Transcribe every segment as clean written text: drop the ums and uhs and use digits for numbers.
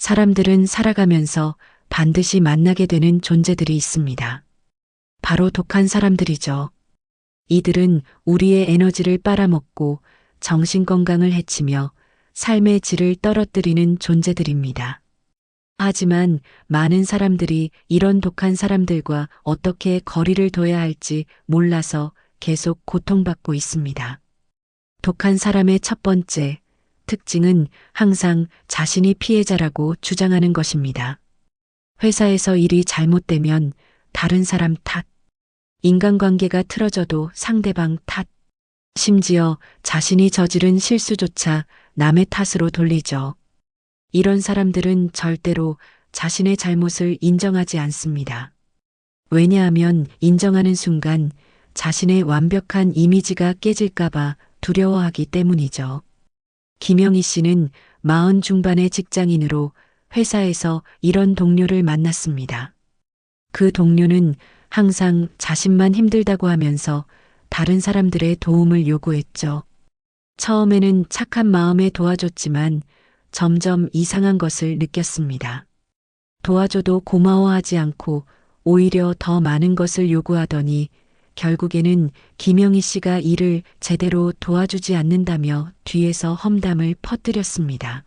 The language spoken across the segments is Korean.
사람들은 살아가면서 반드시 만나게 되는 존재들이 있습니다. 바로 독한 사람들이죠. 이들은 우리의 에너지를 빨아먹고 정신 건강을 해치며 삶의 질을 떨어뜨리는 존재들입니다. 하지만 많은 사람들이 이런 독한 사람들과 어떻게 거리를 둬야 할지 몰라서 계속 고통받고 있습니다. 독한 사람의 첫 번째 특징은 항상 자신이 피해자라고 주장하는 것입니다. 회사에서 일이 잘못되면 다른 사람 탓, 인간관계가 틀어져도 상대방 탓, 심지어 자신이 저지른 실수조차 남의 탓으로 돌리죠. 이런 사람들은 절대로 자신의 잘못을 인정하지 않습니다. 왜냐하면 인정하는 순간 자신의 완벽한 이미지가 깨질까봐 두려워하기 때문이죠. 김영희 씨는 40 중반의 직장인으로 회사에서 이런 동료를 만났습니다. 그 동료는 항상 자신만 힘들다고 하면서 다른 사람들의 도움을 요구했죠. 처음에는 착한 마음에 도와줬지만 점점 이상한 것을 느꼈습니다. 도와줘도 고마워하지 않고 오히려 더 많은 것을 요구하더니 결국에는 김영희 씨가 일을 제대로 도와주지 않는다며 뒤에서 험담을 퍼뜨렸습니다.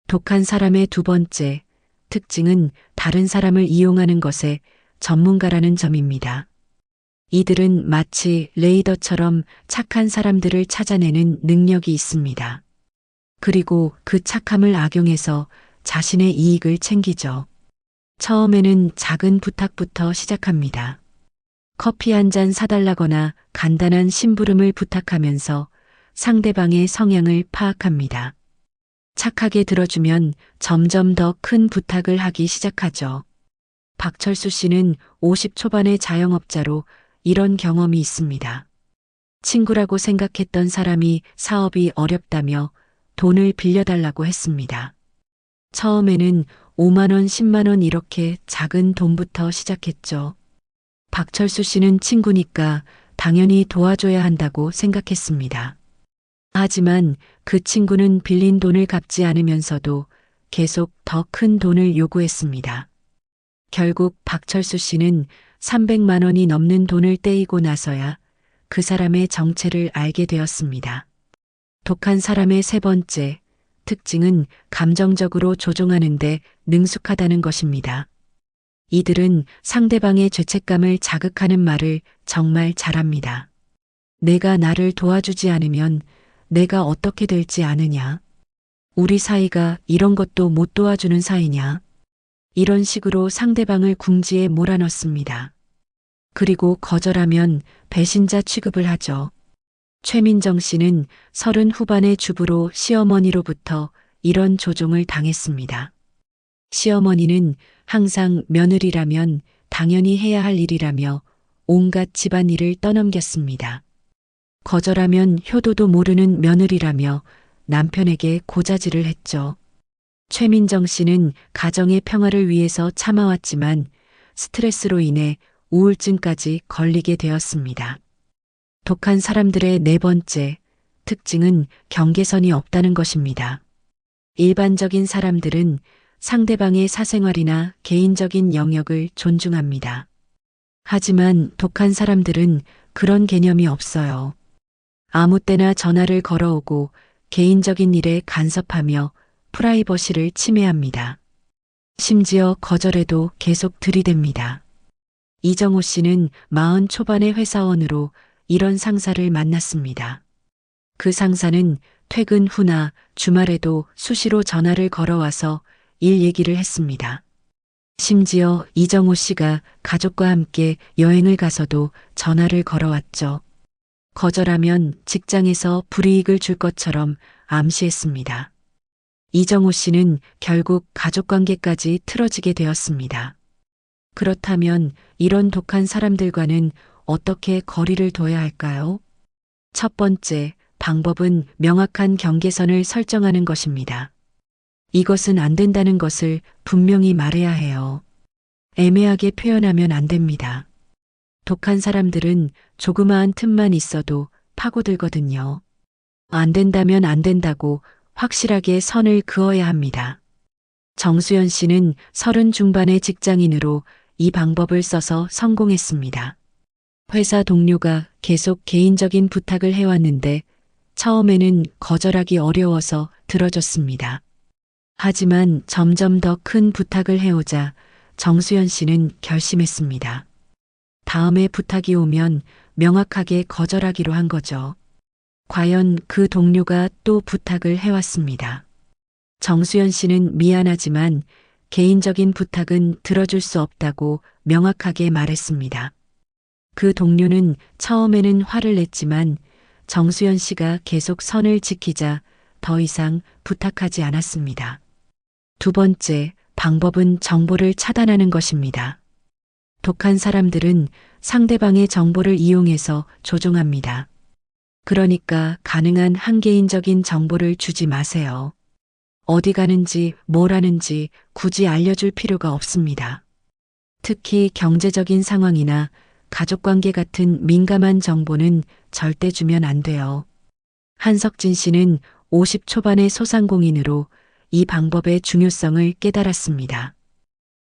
독한 사람의 두 번째 특징은 다른 사람을 이용하는 것에 전문가라는 점입니다. 이들은 마치 레이더처럼 착한 사람들을 찾아내는 능력이 있습니다. 그리고 그 착함을 악용해서 자신의 이익을 챙기죠. 처음에는 작은 부탁부터 시작합니다. 커피 한 잔 사달라거나 간단한 심부름을 부탁하면서 상대방의 성향을 파악합니다. 착하게 들어주면 점점 더 큰 부탁을 하기 시작하죠. 박철수 씨는 50 초반의 자영업자로 이런 경험이 있습니다. 친구라고 생각했던 사람이 사업이 어렵다며 돈을 빌려달라고 했습니다. 처음에는 5만 원, 10만 원 이렇게 작은 돈부터 시작했죠. 박철수 씨는 친구니까 당연히 도와줘야 한다고 생각했습니다. 하지만 그 친구는 빌린 돈을 갚지 않으면서도 계속 더 큰 돈을 요구했습니다. 결국 박철수 씨는 300만 원이 넘는 돈을 떼이고 나서야 그 사람의 정체를 알게 되었습니다. 독한 사람의 세 번째 특징은 감정적으로 조종하는데 능숙하다는 것입니다. 이들은 상대방의 죄책감을 자극하는 말을 정말 잘합니다. 내가 나를 도와주지 않으면 내가 어떻게 될지 아느냐? 우리 사이가 이런 것도 못 도와주는 사이냐? 이런 식으로 상대방을 궁지에 몰아넣습니다. 그리고 거절하면 배신자 취급을 하죠. 최민정 씨는 30 후반의 주부로 시어머니로부터 이런 조종을 당했습니다. 시어머니는 항상 며느리라면 당연히 해야 할 일이라며 온갖 집안일을 떠넘겼습니다. 거절하면 효도도 모르는 며느리라며 남편에게 고자질을 했죠. 최민정 씨는 가정의 평화를 위해서 참아왔지만 스트레스로 인해 우울증까지 걸리게 되었습니다. 독한 사람들의 네 번째 특징은 경계선이 없다는 것입니다. 일반적인 사람들은 상대방의 사생활이나 개인적인 영역을 존중합니다. 하지만 독한 사람들은 그런 개념이 없어요. 아무 때나 전화를 걸어오고 개인적인 일에 간섭하며 프라이버시를 침해합니다. 심지어 거절해도 계속 들이댑니다. 이정호 씨는 40 초반의 회사원으로 이런 상사를 만났습니다. 그 상사는 퇴근 후나 주말에도 수시로 전화를 걸어와서 일 얘기를 했습니다. 심지어 이정호 씨가 가족과 함께 여행을 가서도 전화를 걸어왔죠. 거절하면 직장에서 불이익을 줄 것처럼 암시했습니다. 이정호 씨는 결국 가족관계까지 틀어지게 되었습니다. 그렇다면 이런 독한 사람들과는 어떻게 거리를 둬야 할까요? 첫 번째 방법은 명확한 경계선을 설정하는 것입니다. 이것은 안 된다는 것을 분명히 말해야 해요. 애매하게 표현하면 안 됩니다. 독한 사람들은 조그마한 틈만 있어도 파고들거든요. 안 된다면 안 된다고 확실하게 선을 그어야 합니다. 정수연 씨는 30 중반의 직장인으로 이 방법을 써서 성공했습니다. 회사 동료가 계속 개인적인 부탁을 해왔는데 처음에는 거절하기 어려워서 들어줬습니다. 하지만 점점 더 큰 부탁을 해오자 정수연 씨는 결심했습니다. 다음에 부탁이 오면 명확하게 거절하기로 한 거죠. 과연 그 동료가 또 부탁을 해왔습니다. 정수연 씨는 미안하지만 개인적인 부탁은 들어줄 수 없다고 명확하게 말했습니다. 그 동료는 처음에는 화를 냈지만 정수연 씨가 계속 선을 지키자 더 이상 부탁하지 않았습니다. 두 번째 방법은 정보를 차단하는 것입니다. 독한 사람들은 상대방의 정보를 이용해서 조종합니다. 그러니까 가능한 한개인적인 정보를 주지 마세요. 어디 가는지 뭘 하는지 굳이 알려줄 필요가 없습니다. 특히 경제적인 상황이나 가족관계 같은 민감한 정보는 절대 주면 안 돼요. 한석진 씨는 50 초반의 소상공인으로 이 방법의 중요성을 깨달았습니다.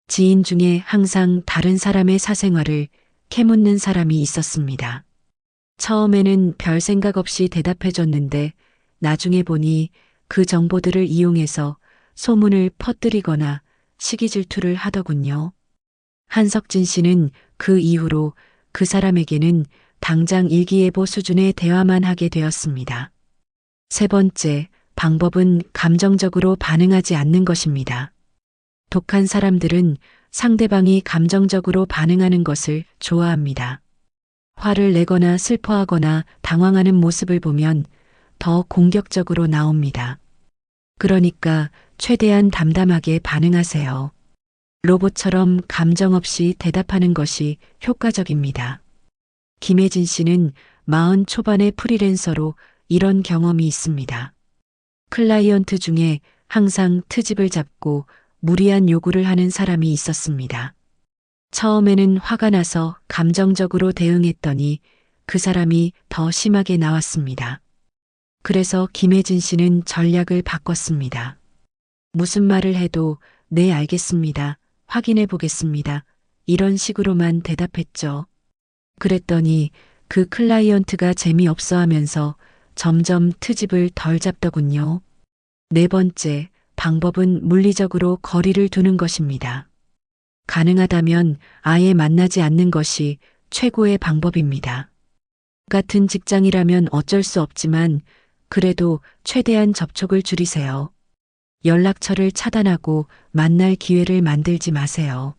지인 중에 항상 다른 사람의 사생활을 캐묻는 사람이 있었습니다. 처음에는 별 생각 없이 대답해줬는데 나중에 보니 그 정보들을 이용해서 소문을 퍼뜨리거나 시기 질투를 하더군요. 한석진 씨는 그 이후로 그 사람에게는 당장 일기예보 수준의 대화만 하게 되었습니다. 세 번째, 방법은 감정적으로 반응하지 않는 것입니다. 독한 사람들은 상대방이 감정적으로 반응하는 것을 좋아합니다. 화를 내거나 슬퍼하거나 당황하는 모습을 보면 더 공격적으로 나옵니다. 그러니까 최대한 담담하게 반응하세요. 로봇처럼 감정 없이 대답하는 것이 효과적입니다. 김혜진 씨는 40 초반의 프리랜서로 이런 경험이 있습니다. 클라이언트 중에 항상 트집을 잡고 무리한 요구를 하는 사람이 있었습니다. 처음에는 화가 나서 감정적으로 대응했더니 그 사람이 더 심하게 나왔습니다. 그래서 김혜진 씨는 전략을 바꿨습니다. 무슨 말을 해도 네, 알겠습니다. 확인해 보겠습니다. 이런 식으로만 대답했죠. 그랬더니 그 클라이언트가 재미없어 하면서 점점 트집을 덜 잡더군요. 네 번째, 방법은 물리적으로 거리를 두는 것입니다. 가능하다면 아예 만나지 않는 것이 최고의 방법입니다. 같은 직장이라면 어쩔 수 없지만 그래도 최대한 접촉을 줄이세요. 연락처를 차단하고 만날 기회를 만들지 마세요.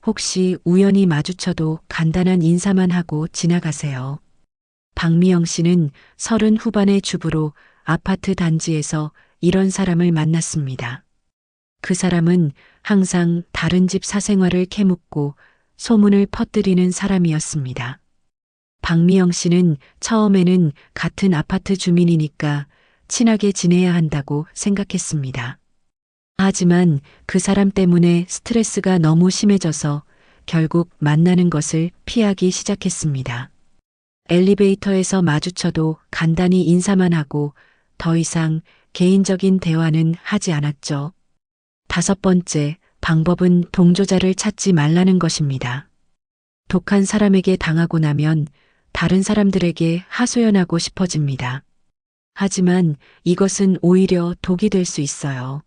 혹시 우연히 마주쳐도 간단한 인사만 하고 지나가세요. 박미영 씨는 30 후반의 주부로 아파트 단지에서 이런 사람을 만났습니다. 그 사람은 항상 다른 집 사생활을 캐묻고 소문을 퍼뜨리는 사람이었습니다. 박미영 씨는 처음에는 같은 아파트 주민이니까 친하게 지내야 한다고 생각했습니다. 하지만 그 사람 때문에 스트레스가 너무 심해져서 결국 만나는 것을 피하기 시작했습니다. 엘리베이터에서 마주쳐도 간단히 인사만 하고 더 이상 개인적인 대화는 하지 않았죠. 다섯 번째, 방법은 동조자를 찾지 말라는 것입니다. 독한 사람에게 당하고 나면 다른 사람들에게 하소연하고 싶어집니다. 하지만 이것은 오히려 독이 될 수 있어요.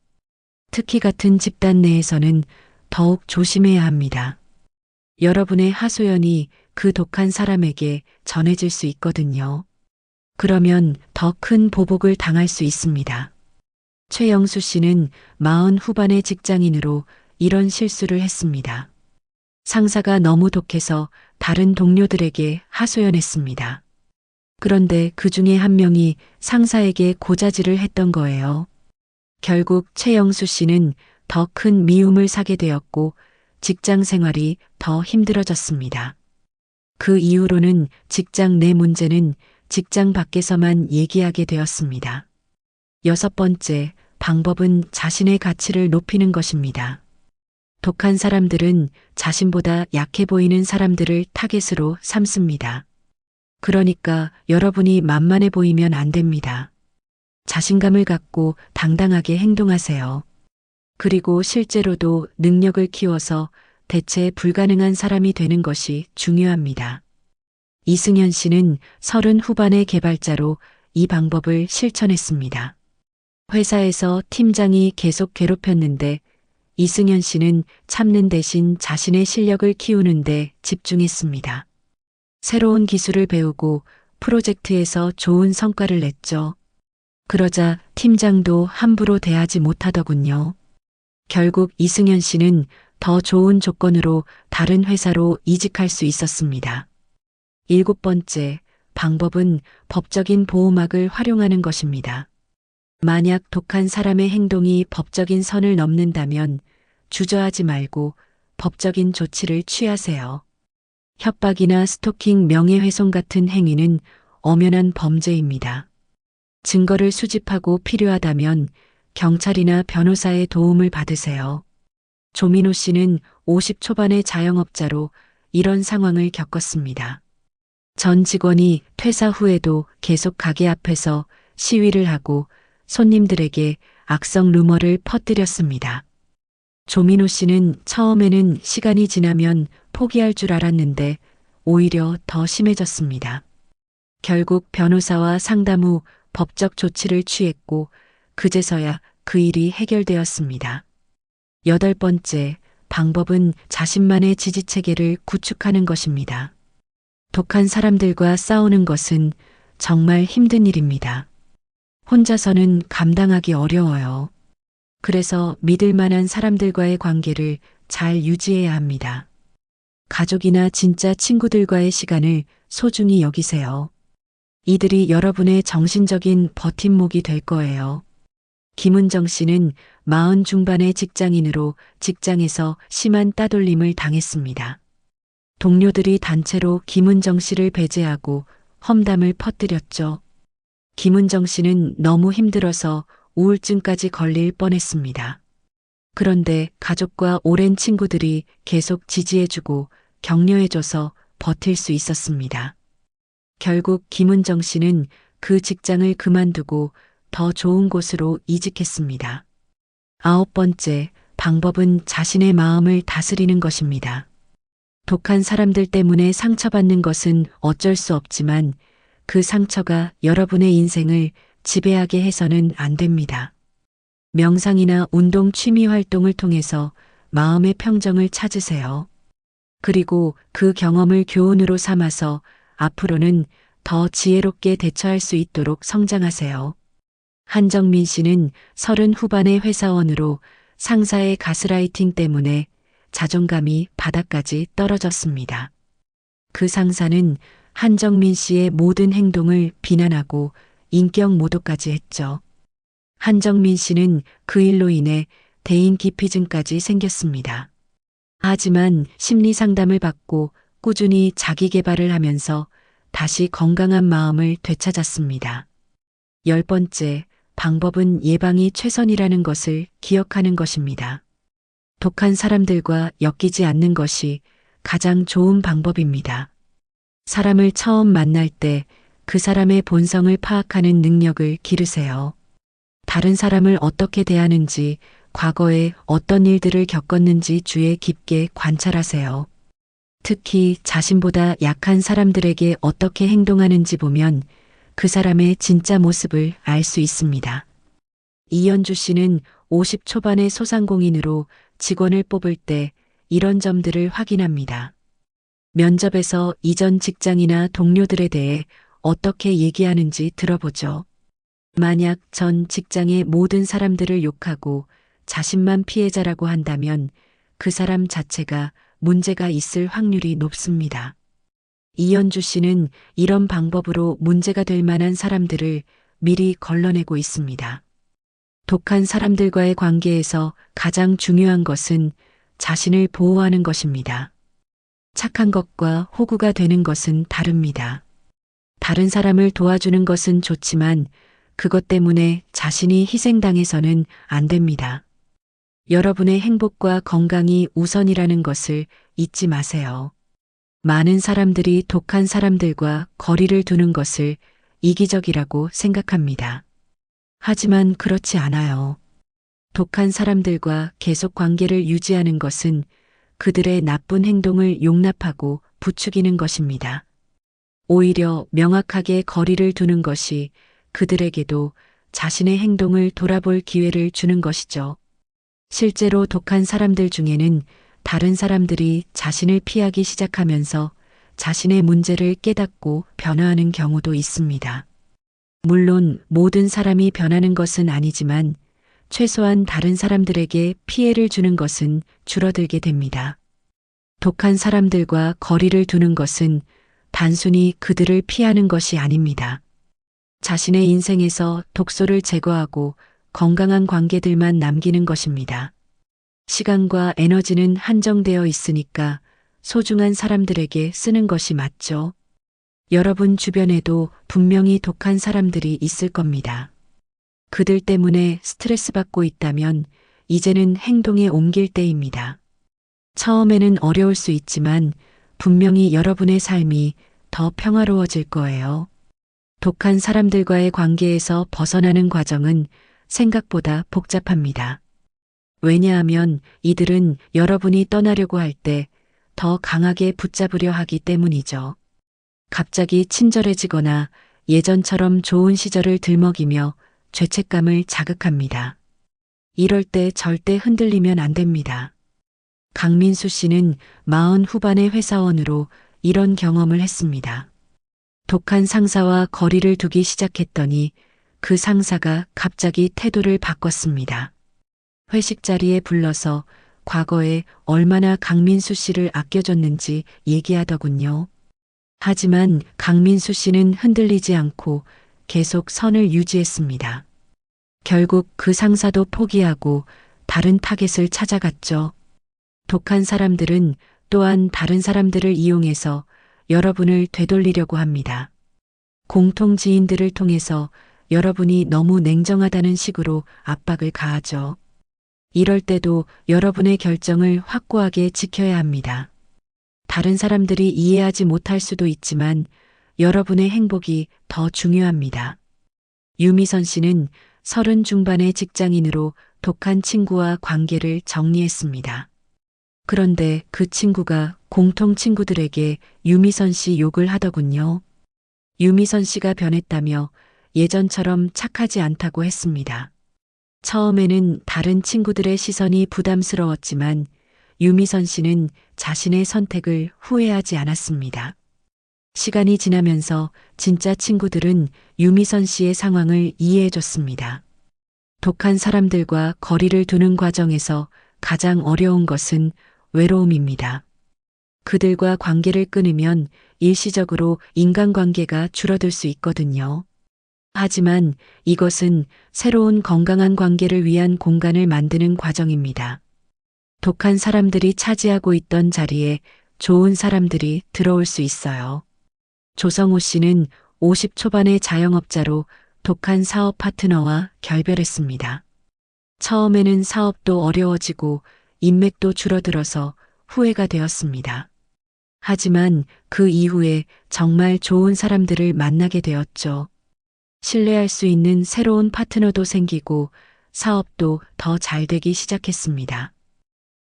특히 같은 집단 내에서는 더욱 조심해야 합니다. 여러분의 하소연이 그 독한 사람에게 전해질 수 있거든요. 그러면 더 큰 보복을 당할 수 있습니다. 최영수 씨는 40 후반의 직장인으로 이런 실수를 했습니다. 상사가 너무 독해서 다른 동료들에게 하소연했습니다. 그런데 그 중에 한 명이 상사에게 고자질을 했던 거예요. 결국 최영수 씨는 더 큰 미움을 사게 되었고 직장 생활이 더 힘들어졌습니다. 그 이후로는 직장 내 문제는 직장 밖에서만 얘기하게 되었습니다. 여섯 번째, 방법은 자신의 가치를 높이는 것입니다. 독한 사람들은 자신보다 약해 보이는 사람들을 타겟으로 삼습니다. 그러니까 여러분이 만만해 보이면 안 됩니다. 자신감을 갖고 당당하게 행동하세요. 그리고 실제로도 능력을 키워서 대체 불가능한 사람이 되는 것이 중요합니다. 이승현 씨는 30 후반의 개발자로 이 방법을 실천했습니다. 회사에서 팀장이 계속 괴롭혔는데 이승현 씨는 참는 대신 자신의 실력을 키우는데 집중했습니다. 새로운 기술을 배우고 프로젝트에서 좋은 성과를 냈죠. 그러자 팀장도 함부로 대하지 못하더군요. 결국 이승현 씨는 더 좋은 조건으로 다른 회사로 이직할 수 있었습니다. 7번째, 방법은 법적인 보호막을 활용하는 것입니다. 만약 독한 사람의 행동이 법적인 선을 넘는다면 주저하지 말고 법적인 조치를 취하세요. 협박이나 스토킹, 명예훼손 같은 행위는 엄연한 범죄입니다. 증거를 수집하고 필요하다면 경찰이나 변호사의 도움을 받으세요. 조민호 씨는 50 초반의 자영업자로 이런 상황을 겪었습니다. 전 직원이 퇴사 후에도 계속 가게 앞에서 시위를 하고 손님들에게 악성 루머를 퍼뜨렸습니다. 조민호 씨는 처음에는 시간이 지나면 포기할 줄 알았는데 오히려 더 심해졌습니다. 결국 변호사와 상담 후 법적 조치를 취했고 그제서야 그 일이 해결되었습니다. 8번째, 방법은 자신만의 지지체계를 구축하는 것입니다. 독한 사람들과 싸우는 것은 정말 힘든 일입니다. 혼자서는 감당하기 어려워요. 그래서 믿을 만한 사람들과의 관계를 잘 유지해야 합니다. 가족이나 진짜 친구들과의 시간을 소중히 여기세요. 이들이 여러분의 정신적인 버팀목이 될 거예요. 김은정 씨는 40 중반의 직장인으로 직장에서 심한 따돌림을 당했습니다. 동료들이 단체로 김은정 씨를 배제하고 험담을 퍼뜨렸죠. 김은정 씨는 너무 힘들어서 우울증까지 걸릴 뻔했습니다. 그런데 가족과 오랜 친구들이 계속 지지해주고 격려해줘서 버틸 수 있었습니다. 결국 김은정 씨는 그 직장을 그만두고 더 좋은 곳으로 이직했습니다. 9번째, 방법은 자신의 마음을 다스리는 것입니다. 독한 사람들 때문에 상처받는 것은 어쩔 수 없지만 그 상처가 여러분의 인생을 지배하게 해서는 안 됩니다. 명상이나 운동, 취미 활동을 통해서 마음의 평정을 찾으세요. 그리고 그 경험을 교훈으로 삼아서 앞으로는 더 지혜롭게 대처할 수 있도록 성장하세요. 한정민 씨는 30 후반의 회사원으로 상사의 가스라이팅 때문에 자존감이 바닥까지 떨어졌습니다. 그 상사는 한정민 씨의 모든 행동을 비난하고 인격 모독까지 했죠. 한정민 씨는 그 일로 인해 대인 기피증까지 생겼습니다. 하지만 심리 상담을 받고 꾸준히 자기 개발을 하면서 다시 건강한 마음을 되찾았습니다. 10번째, 방법은 예방이 최선이라는 것을 기억하는 것입니다. 독한 사람들과 엮이지 않는 것이 가장 좋은 방법입니다. 사람을 처음 만날 때 그 사람의 본성을 파악하는 능력을 기르세요. 다른 사람을 어떻게 대하는지, 과거에 어떤 일들을 겪었는지 주의 깊게 관찰하세요. 특히 자신보다 약한 사람들에게 어떻게 행동하는지 보면 그 사람의 진짜 모습을 알 수 있습니다. 이연주 씨는 50 초반의 소상공인으로 직원을 뽑을 때 이런 점들을 확인합니다. 면접에서 이전 직장이나 동료들에 대해 어떻게 얘기하는지 들어보죠. 만약 전 직장의 모든 사람들을 욕하고 자신만 피해자라고 한다면 그 사람 자체가 문제가 있을 확률이 높습니다. 이연주 씨는 이런 방법으로 문제가 될 만한 사람들을 미리 걸러내고 있습니다. 독한 사람들과의 관계에서 가장 중요한 것은 자신을 보호하는 것입니다. 착한 것과 호구가 되는 것은 다릅니다. 다른 사람을 도와주는 것은 좋지만 그것 때문에 자신이 희생당해서는 안 됩니다. 여러분의 행복과 건강이 우선이라는 것을 잊지 마세요. 많은 사람들이 독한 사람들과 거리를 두는 것을 이기적이라고 생각합니다. 하지만 그렇지 않아요. 독한 사람들과 계속 관계를 유지하는 것은 그들의 나쁜 행동을 용납하고 부추기는 것입니다. 오히려 명확하게 거리를 두는 것이 그들에게도 자신의 행동을 돌아볼 기회를 주는 것이죠. 실제로 독한 사람들 중에는 다른 사람들이 자신을 피하기 시작하면서 자신의 문제를 깨닫고 변화하는 경우도 있습니다. 물론 모든 사람이 변하는 것은 아니지만 최소한 다른 사람들에게 피해를 주는 것은 줄어들게 됩니다. 독한 사람들과 거리를 두는 것은 단순히 그들을 피하는 것이 아닙니다. 자신의 인생에서 독소를 제거하고 건강한 관계들만 남기는 것입니다. 시간과 에너지는 한정되어 있으니까 소중한 사람들에게 쓰는 것이 맞죠. 여러분 주변에도 분명히 독한 사람들이 있을 겁니다. 그들 때문에 스트레스 받고 있다면 이제는 행동에 옮길 때입니다. 처음에는 어려울 수 있지만 분명히 여러분의 삶이 더 평화로워질 거예요. 독한 사람들과의 관계에서 벗어나는 과정은 생각보다 복잡합니다. 왜냐하면 이들은 여러분이 떠나려고 할 때 더 강하게 붙잡으려 하기 때문이죠. 갑자기 친절해지거나 예전처럼 좋은 시절을 들먹이며 죄책감을 자극합니다. 이럴 때 절대 흔들리면 안 됩니다. 강민수 씨는 40 후반의 회사원으로 이런 경험을 했습니다. 독한 상사와 거리를 두기 시작했더니 그 상사가 갑자기 태도를 바꿨습니다. 회식 자리에 불러서 과거에 얼마나 강민수 씨를 아껴줬는지 얘기하더군요. 하지만 강민수 씨는 흔들리지 않고 계속 선을 유지했습니다. 결국 그 상사도 포기하고 다른 타겟을 찾아갔죠. 독한 사람들은 또한 다른 사람들을 이용해서 여러분을 되돌리려고 합니다. 공통 지인들을 통해서 여러분이 너무 냉정하다는 식으로 압박을 가하죠. 이럴 때도 여러분의 결정을 확고하게 지켜야 합니다. 다른 사람들이 이해하지 못할 수도 있지만 여러분의 행복이 더 중요합니다. 유미선 씨는 30 중반의 직장인으로 독한 친구와 관계를 정리했습니다. 그런데 그 친구가 공통 친구들에게 유미선 씨 욕을 하더군요. 유미선 씨가 변했다며 예전처럼 착하지 않다고 했습니다. 처음에는 다른 친구들의 시선이 부담스러웠지만 유미선 씨는 자신의 선택을 후회하지 않았습니다. 시간이 지나면서 진짜 친구들은 유미선 씨의 상황을 이해해줬습니다. 독한 사람들과 거리를 두는 과정에서 가장 어려운 것은 외로움입니다. 그들과 관계를 끊으면 일시적으로 인간관계가 줄어들 수 있거든요. 하지만 이것은 새로운 건강한 관계를 위한 공간을 만드는 과정입니다. 독한 사람들이 차지하고 있던 자리에 좋은 사람들이 들어올 수 있어요. 조성호 씨는 50 초반의 자영업자로 독한 사업 파트너와 결별했습니다. 처음에는 사업도 어려워지고 인맥도 줄어들어서 후회가 되었습니다. 하지만 그 이후에 정말 좋은 사람들을 만나게 되었죠. 신뢰할 수 있는 새로운 파트너도 생기고 사업도 더 잘 되기 시작했습니다.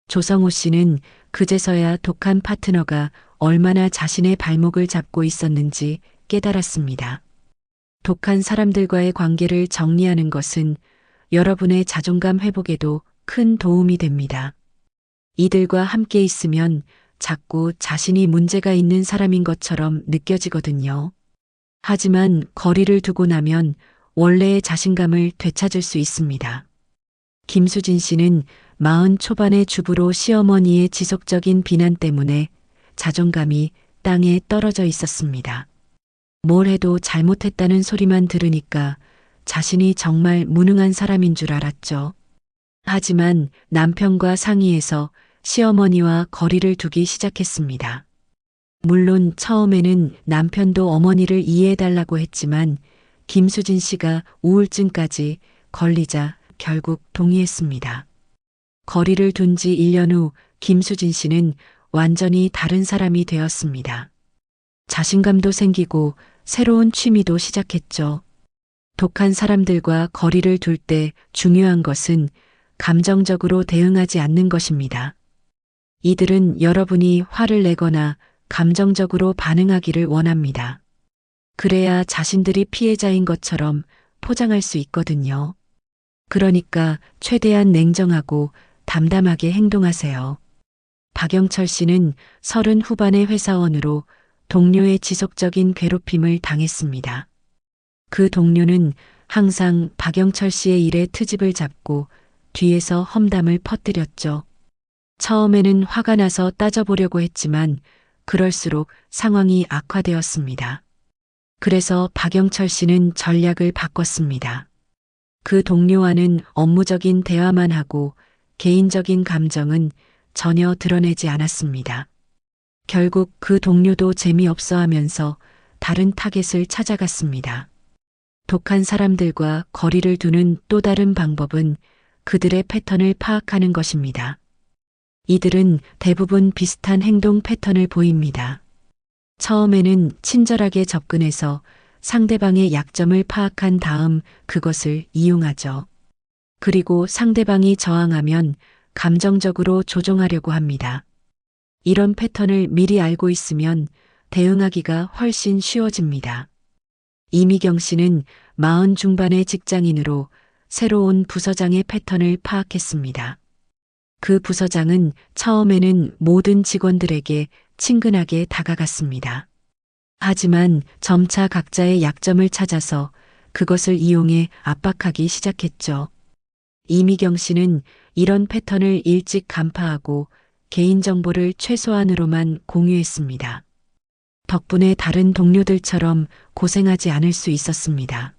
조성호 씨는 그제서야 독한 파트너가 얼마나 자신의 발목을 잡고 있었는지 깨달았습니다. 독한 사람들과의 관계를 정리하는 것은 여러분의 자존감 회복에도 큰 도움이 됩니다. 이들과 함께 있으면 자꾸 자신이 문제가 있는 사람인 것처럼 느껴지거든요. 하지만 거리를 두고 나면 원래의 자신감을 되찾을 수 있습니다. 김수진 씨는 40 초반의 주부로 시어머니의 지속적인 비난 때문에 자존감이 땅에 떨어져 있었습니다. 뭘 해도 잘못했다는 소리만 들으니까 자신이 정말 무능한 사람인 줄 알았죠. 하지만 남편과 상의해서 시어머니와 거리를 두기 시작했습니다. 물론 처음에는 남편도 어머니를 이해해달라고 했지만 김수진 씨가 우울증까지 걸리자 결국 동의했습니다. 거리를 둔 지 1년 후 김수진 씨는 완전히 다른 사람이 되었습니다. 자신감도 생기고 새로운 취미도 시작했죠. 독한 사람들과 거리를 둘 때 중요한 것은 감정적으로 대응하지 않는 것입니다. 이들은 여러분이 화를 내거나 감정적으로 반응하기를 원합니다. 그래야 자신들이 피해자인 것처럼 포장할 수 있거든요. 그러니까 최대한 냉정하고 담담하게 행동하세요. 박영철 씨는 30 후반의 회사원으로 동료의 지속적인 괴롭힘을 당했습니다. 그 동료는 항상 박영철 씨의 일에 트집을 잡고 뒤에서 험담을 퍼뜨렸죠. 처음에는 화가 나서 따져보려고 했지만 그럴수록 상황이 악화되었습니다. 그래서 박영철 씨는 전략을 바꿨습니다. 그 동료와는 업무적인 대화만 하고 개인적인 감정은 전혀 드러내지 않았습니다. 결국 그 동료도 재미없어 하면서 다른 타겟을 찾아갔습니다. 독한 사람들과 거리를 두는 또 다른 방법은 그들의 패턴을 파악하는 것입니다. 이들은 대부분 비슷한 행동 패턴을 보입니다. 처음에는 친절하게 접근해서 상대방의 약점을 파악한 다음 그것을 이용하죠. 그리고 상대방이 저항하면 감정적으로 조종하려고 합니다. 이런 패턴을 미리 알고 있으면 대응하기가 훨씬 쉬워집니다. 이미경 씨는 40 중반의 직장인으로 새로운 부서장의 패턴을 파악했습니다. 그 부서장은 처음에는 모든 직원들에게 친근하게 다가갔습니다. 하지만 점차 각자의 약점을 찾아서 그것을 이용해 압박하기 시작했죠. 이미경 씨는 이런 패턴을 일찍 간파하고 개인정보를 최소한으로만 공유했습니다. 덕분에 다른 동료들처럼 고생하지 않을 수 있었습니다.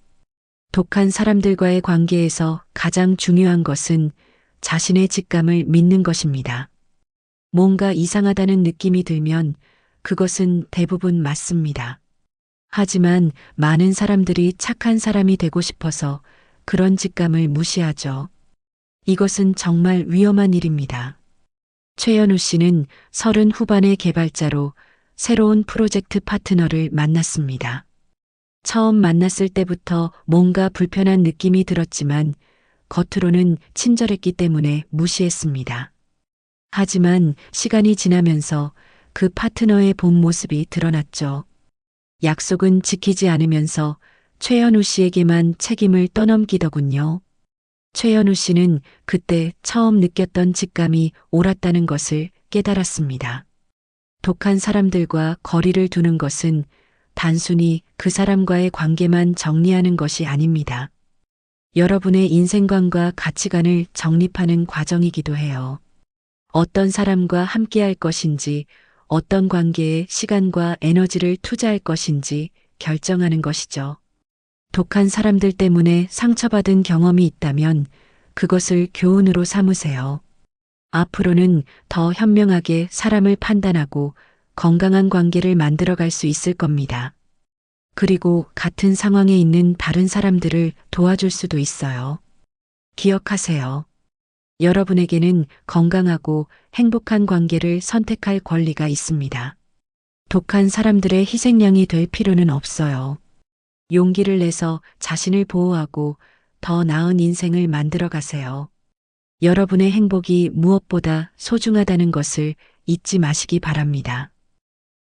독한 사람들과의 관계에서 가장 중요한 것은 자신의 직감을 믿는 것입니다. 뭔가 이상하다는 느낌이 들면 그것은 대부분 맞습니다. 하지만 많은 사람들이 착한 사람이 되고 싶어서 그런 직감을 무시하죠. 이것은 정말 위험한 일입니다. 최연우 씨는 30 후반의 개발자로 새로운 프로젝트 파트너를 만났습니다. 처음 만났을 때부터 뭔가 불편한 느낌이 들었지만 겉으로는 친절했기 때문에 무시했습니다. 하지만 시간이 지나면서 그 파트너의 본 모습이 드러났죠. 약속은 지키지 않으면서 최연우 씨에게만 책임을 떠넘기더군요. 최연우 씨는 그때 처음 느꼈던 직감이 옳았다는 것을 깨달았습니다. 독한 사람들과 거리를 두는 것은 단순히 그 사람과의 관계만 정리하는 것이 아닙니다. 여러분의 인생관과 가치관을 정립하는 과정이기도 해요. 어떤 사람과 함께할 것인지, 어떤 관계에 시간과 에너지를 투자할 것인지 결정하는 것이죠. 독한 사람들 때문에 상처받은 경험이 있다면 그것을 교훈으로 삼으세요. 앞으로는 더 현명하게 사람을 판단하고 건강한 관계를 만들어갈 수 있을 겁니다. 그리고 같은 상황에 있는 다른 사람들을 도와줄 수도 있어요. 기억하세요. 여러분에게는 건강하고 행복한 관계를 선택할 권리가 있습니다. 독한 사람들의 희생양이 될 필요는 없어요. 용기를 내서 자신을 보호하고 더 나은 인생을 만들어 가세요. 여러분의 행복이 무엇보다 소중하다는 것을 잊지 마시기 바랍니다.